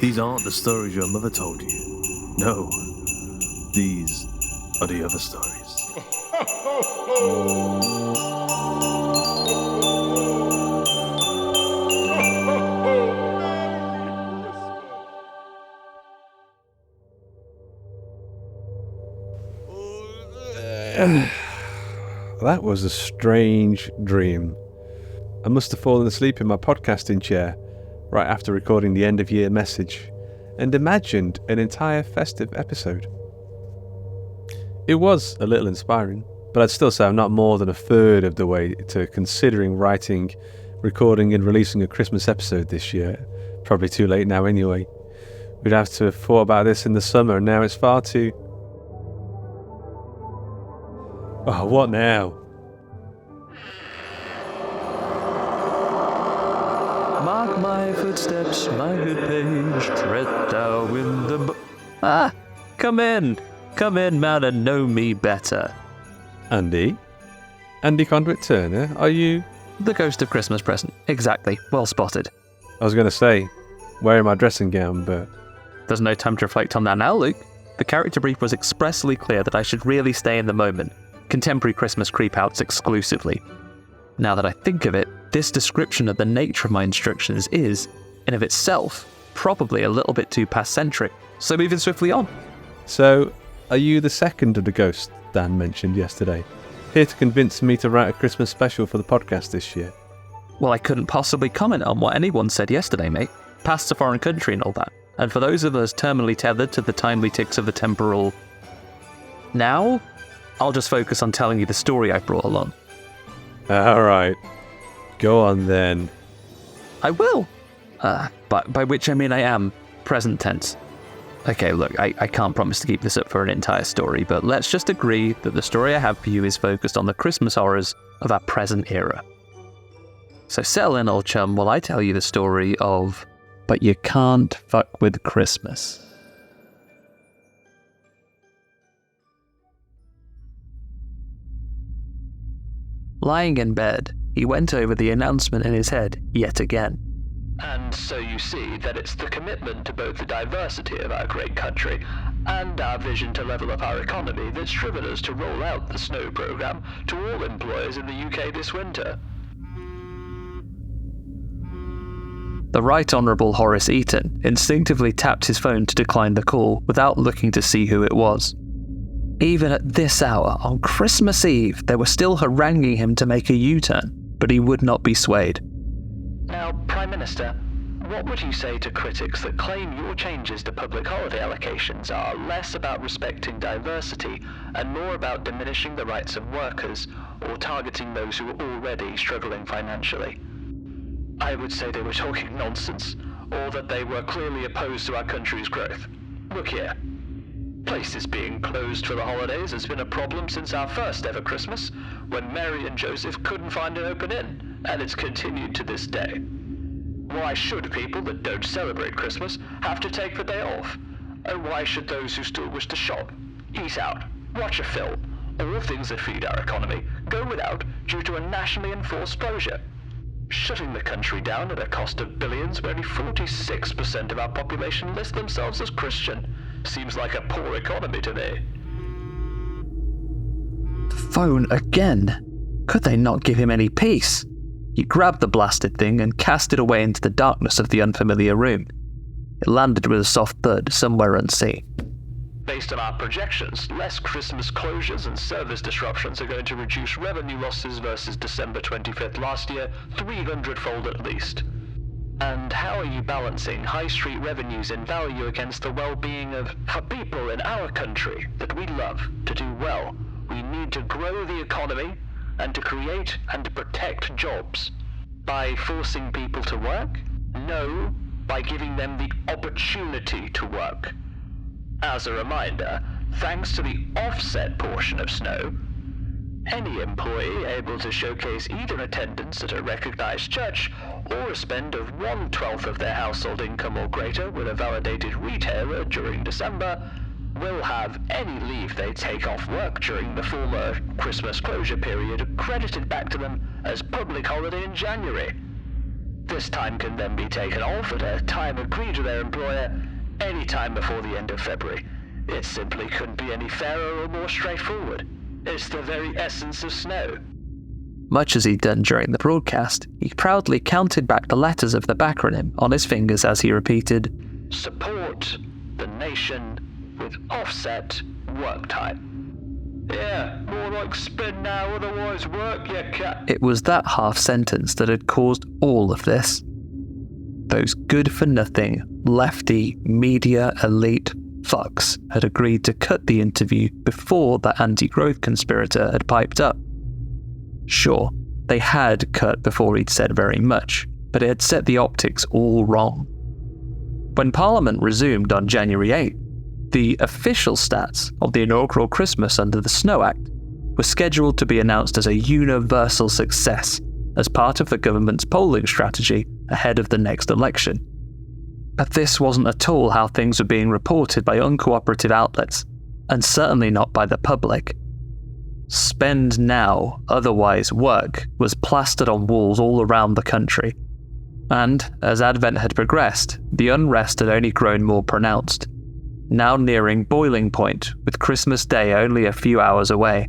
These aren't the stories your mother told you. No, these are the other stories. That was a strange dream. I must have fallen asleep in my podcasting chair right after recording the end of year message and imagined an entire festive episode. It was a little inspiring, but I'd still say I'm not more than a third of the way to considering writing, recording and releasing a Christmas episode this year. Probably too late now anyway. We'd have to have thought about this in the summer and now it's far too... Oh, what now? Mark my footsteps, my good page, tread thou in the... Come in, man, and know me better. Andy? Andy Conduit Turner, are you... The ghost of Christmas present, exactly, well spotted. I was going to say, wearing my dressing gown, but... There's no time to reflect on that now, Luke. The character brief was expressly clear that I should really stay in the moment. Contemporary Christmas creep-outs exclusively. Now that I think of it, this description of the nature of my instructions is, in of itself, probably a little bit too past-centric, so moving swiftly on. So, are you the second of the ghosts Dan mentioned yesterday? Here to convince me to write a Christmas special for the podcast this year? Well, I couldn't possibly comment on what anyone said yesterday, mate. Past a foreign country and all that. And for those of us terminally tethered to the timely ticks of the temporal... Now, I'll just focus on telling you the story I brought along. Alright. Go on then. I will. By which I mean I am. Present tense. Okay, look, I can't promise to keep this up for an entire story, but let's just agree that the story I have for you is focused on the Christmas horrors of our present era. So settle in, old chum, while I tell you the story of... But you can't fuck with Christmas. Lying in bed, he went over the announcement in his head yet again. And so you see that it's the commitment to both the diversity of our great country and our vision to level up our economy that's driven us to roll out the snow program to all employers in the UK this winter. The Right Honourable Horrace Eaton instinctively tapped his phone to decline the call without looking to see who it was. Even at this hour, on Christmas Eve, they were still haranguing him to make a U-turn, but he would not be swayed. Now, Prime Minister, what would you say to critics that claim your changes to public holiday allocations are less about respecting diversity and more about diminishing the rights of workers or targeting those who are already struggling financially? I would say they were talking nonsense, or that they were clearly opposed to our country's growth. Look here. Places being closed for the holidays has been a problem since our first ever Christmas, when Mary and Joseph couldn't find an open inn, and it's continued to this day. Why should people that don't celebrate Christmas have to take the day off? And why should those who still wish to shop, eat out, watch a film, all things that feed our economy, go without due to a nationally enforced closure? Shutting the country down at a cost of billions where only 46% of our population list themselves as Christian seems like a poor economy to me. The phone again. Could they not give him any peace? He grabbed the blasted thing and cast it away into the darkness of the unfamiliar room. It landed with a soft thud somewhere unseen. Based on our projections, less Christmas closures and service disruptions are going to reduce revenue losses versus December 25th last year 300-fold at least. And how are you balancing high street revenues in value against the well-being of people in our country that we love to do well? We need to grow the economy and to create and to protect jobs. By forcing people to work? No, by giving them the opportunity to work. As a reminder, thanks to the offset portion of snow, any employee able to showcase either attendance at a recognized church or a spend of 1/12 of their household income or greater with a validated retailer during December will have any leave they take off work during the former Christmas closure period credited back to them as public holiday in January. This time can then be taken off at a time agreed with their employer any time before the end of February. It simply couldn't be any fairer or more straightforward. It's the very essence of snow. Much as he'd done during the broadcast, he proudly counted back the letters of the backronym on his fingers as he repeated, Support the nation with offset work time. Yeah, more like spend now, otherwise work, you cat. It was that half sentence that had caused all of this. Those good-for-nothing, lefty, media elite fucks had agreed to cut the interview before that anti-growth conspirator had piped up. Sure, they had cut before he'd said very much, but it had set the optics all wrong. When Parliament resumed on January 8th, the official stats of the inaugural Christmas under the Snow Act were scheduled to be announced as a universal success as part of the government's polling strategy ahead of the next election. But this wasn't at all how things were being reported by uncooperative outlets, and certainly not by the public. Spend now, otherwise work was plastered on walls all around the country. And, as Advent had progressed, the unrest had only grown more pronounced, now nearing boiling point with Christmas Day only a few hours away.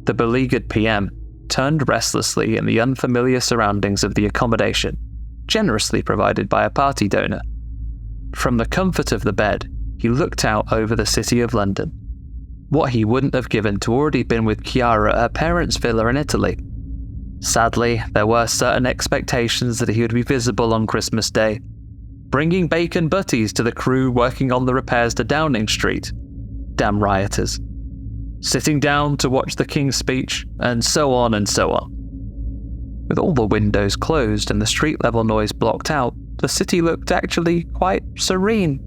The beleaguered PM turned restlessly in the unfamiliar surroundings of the accommodation, generously provided by a party donor. From the comfort of the bed, he looked out over the city of London. What he wouldn't have given to already been with Chiara at her parents' villa in Italy. Sadly, there were certain expectations that he would be visible on Christmas Day, bringing bacon butties to the crew working on the repairs to Downing Street. Damn rioters. Sitting down to watch the King's speech, and so on and so on. With all the windows closed and the street-level noise blocked out, the city looked actually quite serene.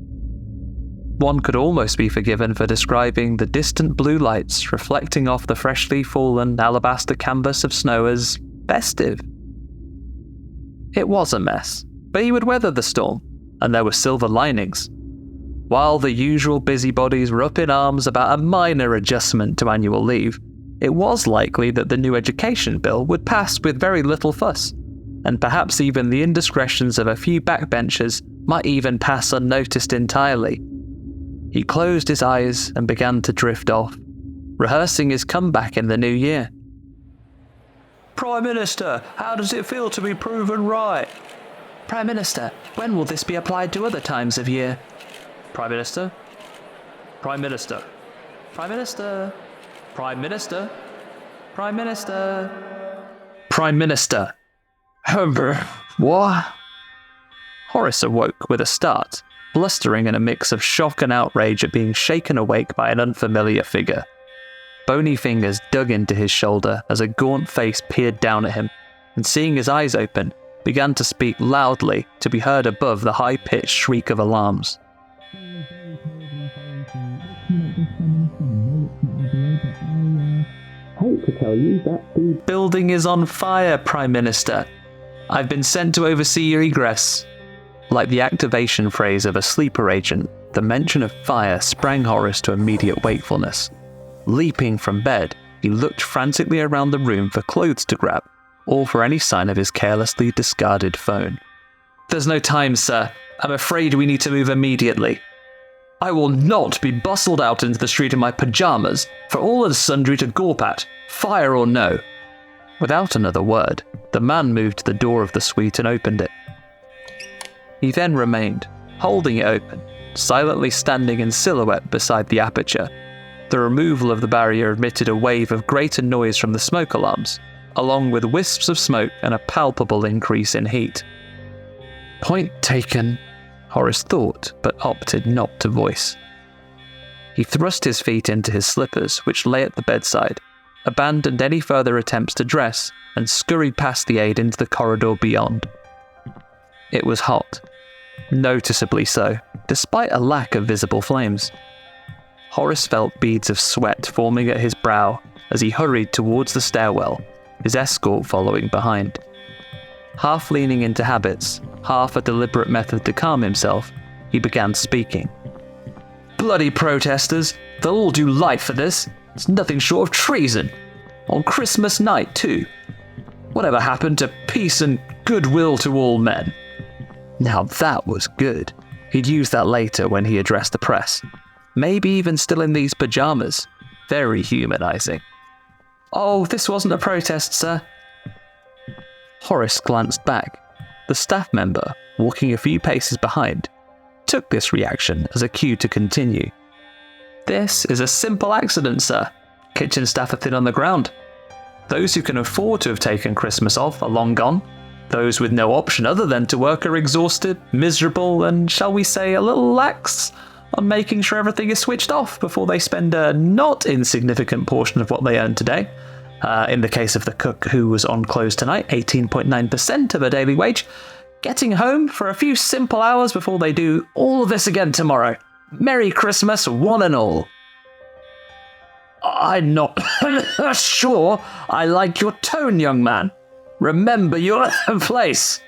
One could almost be forgiven for describing the distant blue lights reflecting off the freshly fallen alabaster canvas of snow as festive. It was a mess, but he would weather the storm, and there were silver linings. While the usual busybodies were up in arms about a minor adjustment to annual leave, it was likely that the new education bill would pass with very little fuss, and perhaps even the indiscretions of a few backbenchers might even pass unnoticed entirely. He closed his eyes and began to drift off, rehearsing his comeback in the new year. Prime Minister, how does it feel to be proven right? Prime Minister, when will this be applied to other times of year? Prime Minister? Prime Minister? Prime Minister? Prime Minister? Prime Minister? Prime Minister? What? Horrace awoke with a start, blustering in a mix of shock and outrage at being shaken awake by an unfamiliar figure. Bony fingers dug into his shoulder as a gaunt face peered down at him, and seeing his eyes open, began to speak loudly to be heard above the high-pitched shriek of alarms. Hate to tell you that the building is on fire, Prime Minister. I've been sent to oversee your egress. Like the activation phrase of a sleeper agent, the mention of fire sprang Horrace to immediate wakefulness. Leaping from bed, he looked frantically around the room for clothes to grab, or for any sign of his carelessly discarded phone. There's no time, sir. I'm afraid we need to move immediately. I will not be bustled out into the street in my pyjamas for all and sundry to gawp at, fire or no. Without another word, the man moved to the door of the suite and opened it. He then remained, holding it open, silently standing in silhouette beside the aperture. The removal of the barrier emitted a wave of greater noise from the smoke alarms, along with wisps of smoke and a palpable increase in heat. Point taken, Horrace thought, but opted not to voice. He thrust his feet into his slippers, which lay at the bedside, abandoned any further attempts to dress, and scurried past the aide into the corridor beyond. It was hot, noticeably so, despite a lack of visible flames. Horrace felt beads of sweat forming at his brow as he hurried towards the stairwell, his escort following behind. Half leaning into habits, half a deliberate method to calm himself, he began speaking. Bloody protesters! They'll all do life for this! It's nothing short of treason! On Christmas night, too! Whatever happened to peace and goodwill to all men. Now that was good. He'd use that later when he addressed the press. Maybe even still in these pajamas. Very humanizing. Oh, this wasn't a protest, sir. Horrace glanced back. The staff member, walking a few paces behind, took this reaction as a cue to continue. This is a simple accident, sir. Kitchen staff are thin on the ground. Those who can afford to have taken Christmas off are long gone. Those with no option other than to work are exhausted, miserable, and, shall we say, a little lax on making sure everything is switched off before they spend a not insignificant portion of what they earn today. In the case of the cook who was on close tonight, 18.9% of her daily wage, getting home for a few simple hours before they do all of this again tomorrow. Merry Christmas, one and all. I'm not sure I like your tone, young man. Remember your place.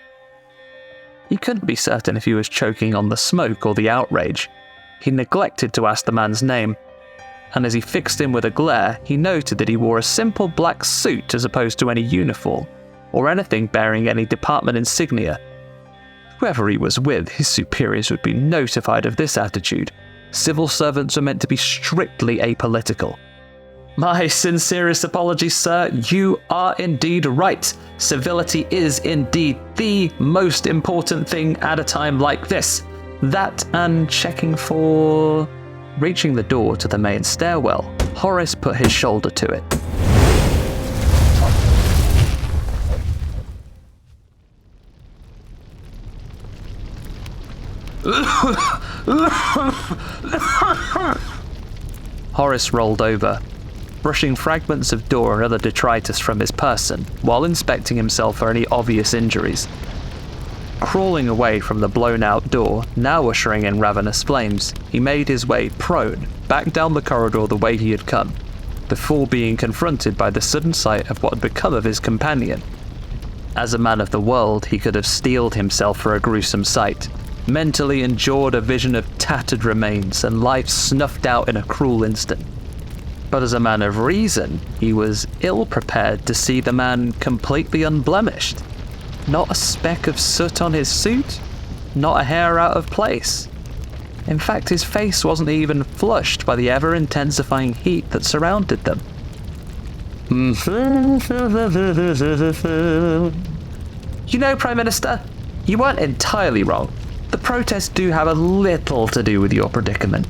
He couldn't be certain if he was choking on the smoke or the outrage. He neglected to ask the man's name, and as he fixed him with a glare, he noted that he wore a simple black suit as opposed to any uniform, or anything bearing any department insignia. Whoever he was with, his superiors would be notified of this attitude. Civil servants are meant to be strictly apolitical. My sincerest apologies, sir. You are indeed right. Civility is indeed the most important thing at a time like this. That and checking for... Reaching the door to the main stairwell, Horrace put his shoulder to it. Horrace rolled over, brushing fragments of door and other detritus from his person while inspecting himself for any obvious injuries. Crawling away from the blown-out door, now ushering in ravenous flames, he made his way prone, back down the corridor the way he had come, before being confronted by the sudden sight of what had become of his companion. As a man of the world, he could have steeled himself for a gruesome sight, mentally endured a vision of tattered remains and life snuffed out in a cruel instant. But as a man of reason, he was ill-prepared to see the man completely unblemished. Not a speck of soot on his suit, not a hair out of place. In fact, his face wasn't even flushed by the ever-intensifying heat that surrounded them. You know, Prime Minister, you weren't entirely wrong. The protests do have a little to do with your predicament.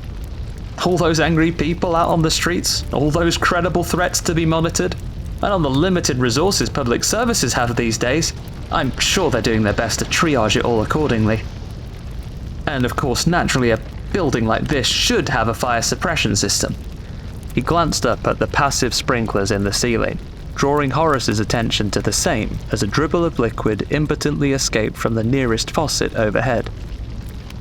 All those angry people out on the streets, all those credible threats to be monitored, and on the limited resources public services have these days, I'm sure they're doing their best to triage it all accordingly. And of course, naturally, a building like this should have a fire suppression system. He glanced up at the passive sprinklers in the ceiling, drawing Horrace's attention to the same as a dribble of liquid impotently escaped from the nearest faucet overhead.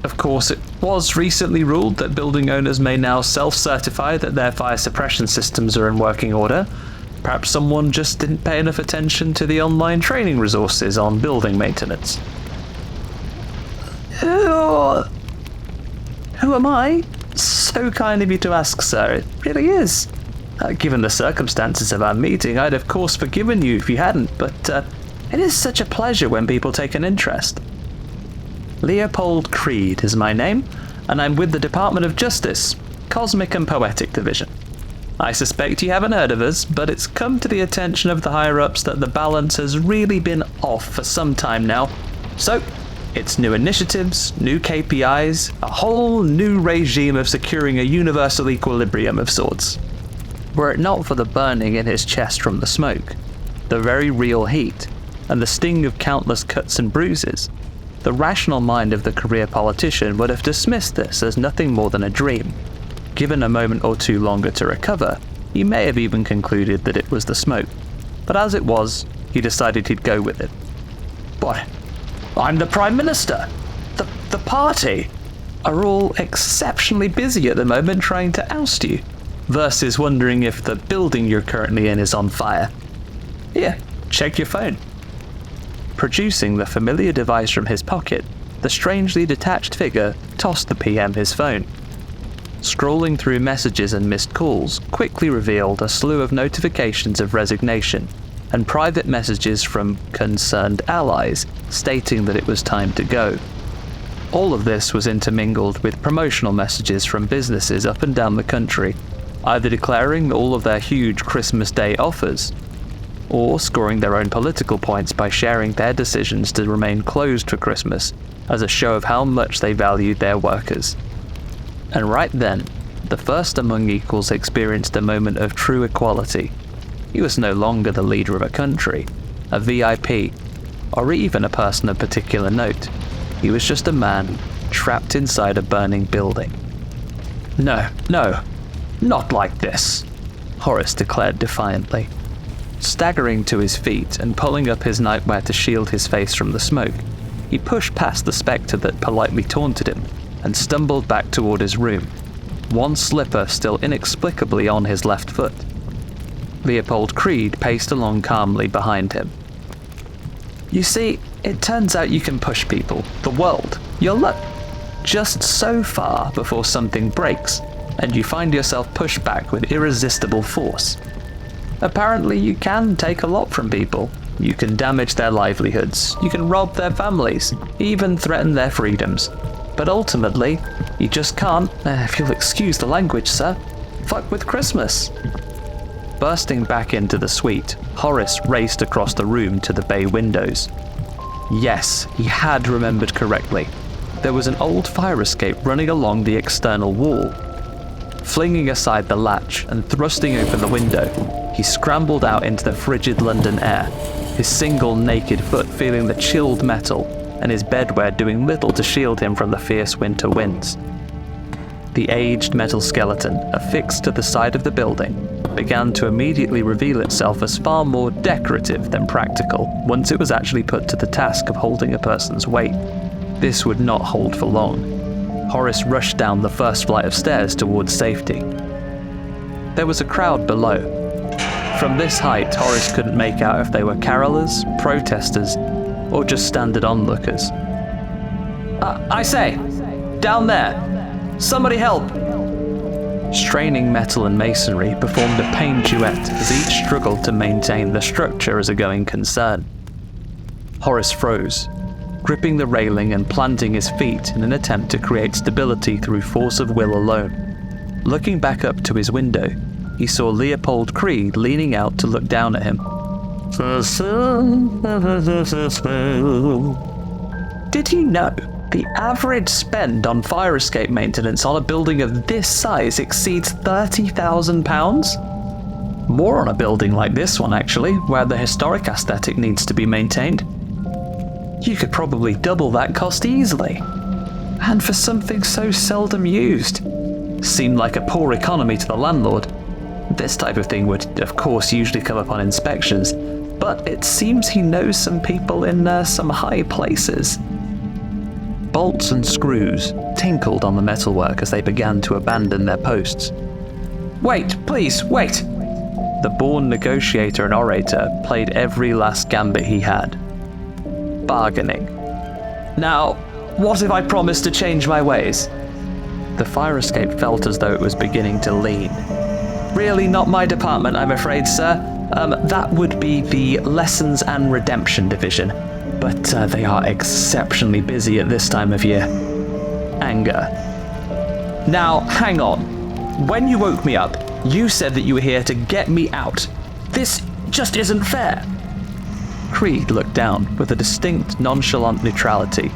Of course, it was recently ruled that building owners may now self-certify that their fire suppression systems are in working order. Perhaps someone just didn't pay enough attention to the online training resources on building maintenance. Who am I? So kind of you to ask, sir. It really is. Given the circumstances of our meeting, I'd of course forgiven you if you hadn't, but it is such a pleasure when people take an interest. Leopold Creed is my name, and I'm with the Department of Justice, Cosmic and Poetic Division. I suspect you haven't heard of us, but it's come to the attention of the higher-ups that the balance has really been off for some time now. So, it's new initiatives, new KPIs, a whole new regime of securing a universal equilibrium of sorts. Were it not for the burning in his chest from the smoke, the very real heat, and the sting of countless cuts and bruises, the rational mind of the career politician would have dismissed this as nothing more than a dream. Given a moment or two longer to recover, he may have even concluded that it was the smoke. But as it was, he decided he'd go with it. Why, I'm the Prime Minister! The party are all exceptionally busy at the moment trying to oust you, versus wondering if the building you're currently in is on fire. Here, check your phone. Producing the familiar device from his pocket, the strangely detached figure tossed the PM his phone. Scrolling through messages and missed calls quickly revealed a slew of notifications of resignation, and private messages from concerned allies stating that it was time to go. All of this was intermingled with promotional messages from businesses up and down the country, either declaring all of their huge Christmas Day offers, or scoring their own political points by sharing their decisions to remain closed for Christmas as a show of how much they valued their workers. And right then, the first among equals experienced a moment of true equality. He was no longer the leader of a country, a VIP, or even a person of particular note. He was just a man trapped inside a burning building. No, not like this, Horrace declared defiantly. Staggering to his feet and pulling up his nightwear to shield his face from the smoke, he pushed past the spectre that politely taunted him and stumbled back toward his room, one slipper still inexplicably on his left foot. Leopold Creed paced along calmly behind him. You see, it turns out you can push people, the world, your luck, just so far before something breaks, and you find yourself pushed back with irresistible force. Apparently you can take a lot from people. You can damage their livelihoods, you can rob their families, even threaten their freedoms. But ultimately, you just can't, if you'll excuse the language, sir, fuck with Christmas. Bursting back into the suite, Horrace raced across the room to the bay windows. Yes, he had remembered correctly. There was an old fire escape running along the external wall. Flinging aside the latch and thrusting open the window, he scrambled out into the frigid London air, his single naked foot feeling the chilled metal and his bedwear doing little to shield him from the fierce winter winds. The aged metal skeleton, affixed to the side of the building, began to immediately reveal itself as far more decorative than practical once it was actually put to the task of holding a person's weight. This would not hold for long. Horrace rushed down the first flight of stairs towards safety. There was a crowd below. From this height, Horrace couldn't make out if they were carolers, protesters, or just standard onlookers. I say, down there! Somebody help! Straining metal and masonry performed a pain duet as each struggled to maintain the structure as a going concern. Horrace froze, gripping the railing and planting his feet in an attempt to create stability through force of will alone. Looking back up to his window, he saw Leopold Creed leaning out to look down at him. Did you know the average spend on fire escape maintenance on a building of this size exceeds £30,000? More on a building like this one, actually, where the historic aesthetic needs to be maintained. You could probably double that cost easily. And for something so seldom used. Seemed like a poor economy to the landlord. This type of thing would, of course, usually come up on inspections, but it seems he knows some people in some high places. Bolts and screws tinkled on the metalwork as they began to abandon their posts. Wait, please, wait! The born negotiator and orator played every last gambit he had. Bargaining. Now, what if I promise to change my ways? The fire escape felt as though it was beginning to lean. Really not my department, I'm afraid, sir. That would be the Lessons and Redemption Division. But they are exceptionally busy at this time of year. Anger. Now, hang on. When you woke me up, you said that you were here to get me out. This just isn't fair. Creed looked down with a distinct nonchalant neutrality.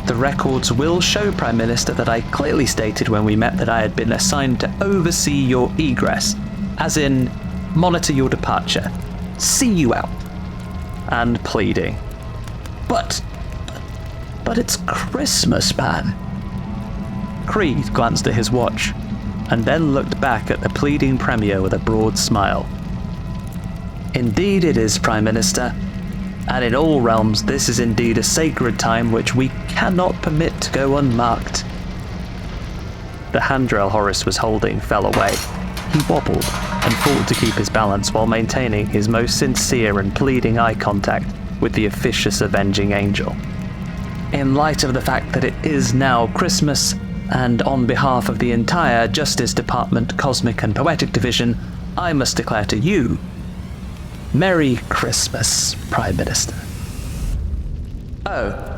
The records will show, Prime Minister, that I clearly stated when we met that I had been assigned to oversee your egress, as in, monitor your departure, see you out, and pleading. But it's Christmas, man. Creed glanced at his watch, and then looked back at the pleading Premier with a broad smile. Indeed it is, Prime Minister, and in all realms this is indeed a sacred time which we cannot permit to go unmarked. The handrail Horrace was holding fell away. He wobbled and fought to keep his balance while maintaining his most sincere and pleading eye contact with the officious avenging angel. In light of the fact that it is now Christmas, and on behalf of the entire Justice Department Cosmic and Poetic Division, I must declare to you Merry Christmas, Prime Minister. Oh.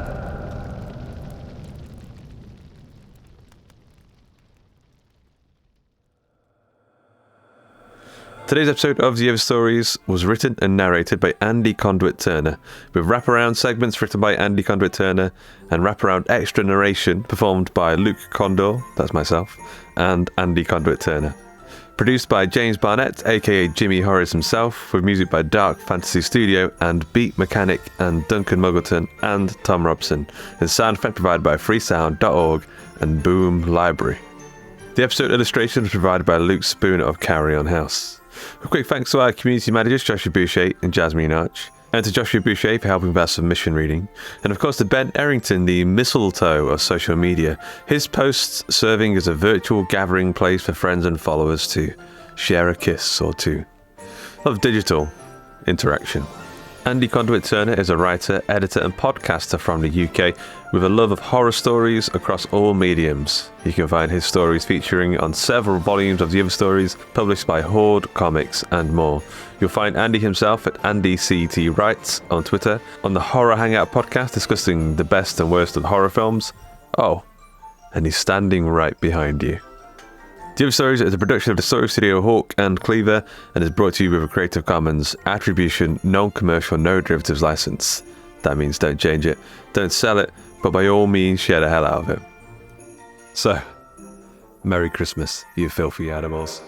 Today's episode of The Other Stories was written and narrated by Andy Conduit Turner, with wraparound segments written by Andy Conduit Turner and wraparound extra narration performed by Luke Condor, that's myself, and Andy Conduit Turner. Produced by James Barnett, aka Jimmy Horrace himself, with music by Dark Fantasy Studio and Beat Mechanic and Duncan Muggleton and Tom Robson, and sound effect provided by freesound.org and Boom Library. The episode illustration was provided by Luke Spooner of Carry On House. A quick thanks to our community managers Joshua Boucher and Jasmine Arch, and to Joshua Boucher for helping with our submission reading, and of course to Ben Errington, the mistletoe of social media, his posts serving as a virtual gathering place for friends and followers to share a kiss or two of digital interaction. Andy Conduit Turner is a writer, editor and podcaster from the UK with a love of horror stories across all mediums. You can find his stories featuring on several volumes of The Other Stories published by Horde Comics and more. You'll find Andy himself at AndyCT Writes on Twitter, on the Horror Hangout podcast discussing the best and worst of horror films. Oh, and he's standing right behind you. The Other Stories is a production of the Story Studio Hawk and Cleaver and is brought to you with a Creative Commons Attribution Non-Commercial No Derivatives license. That means don't change it, don't sell it, but by all means share the hell out of it. So, Merry Christmas, you filthy animals.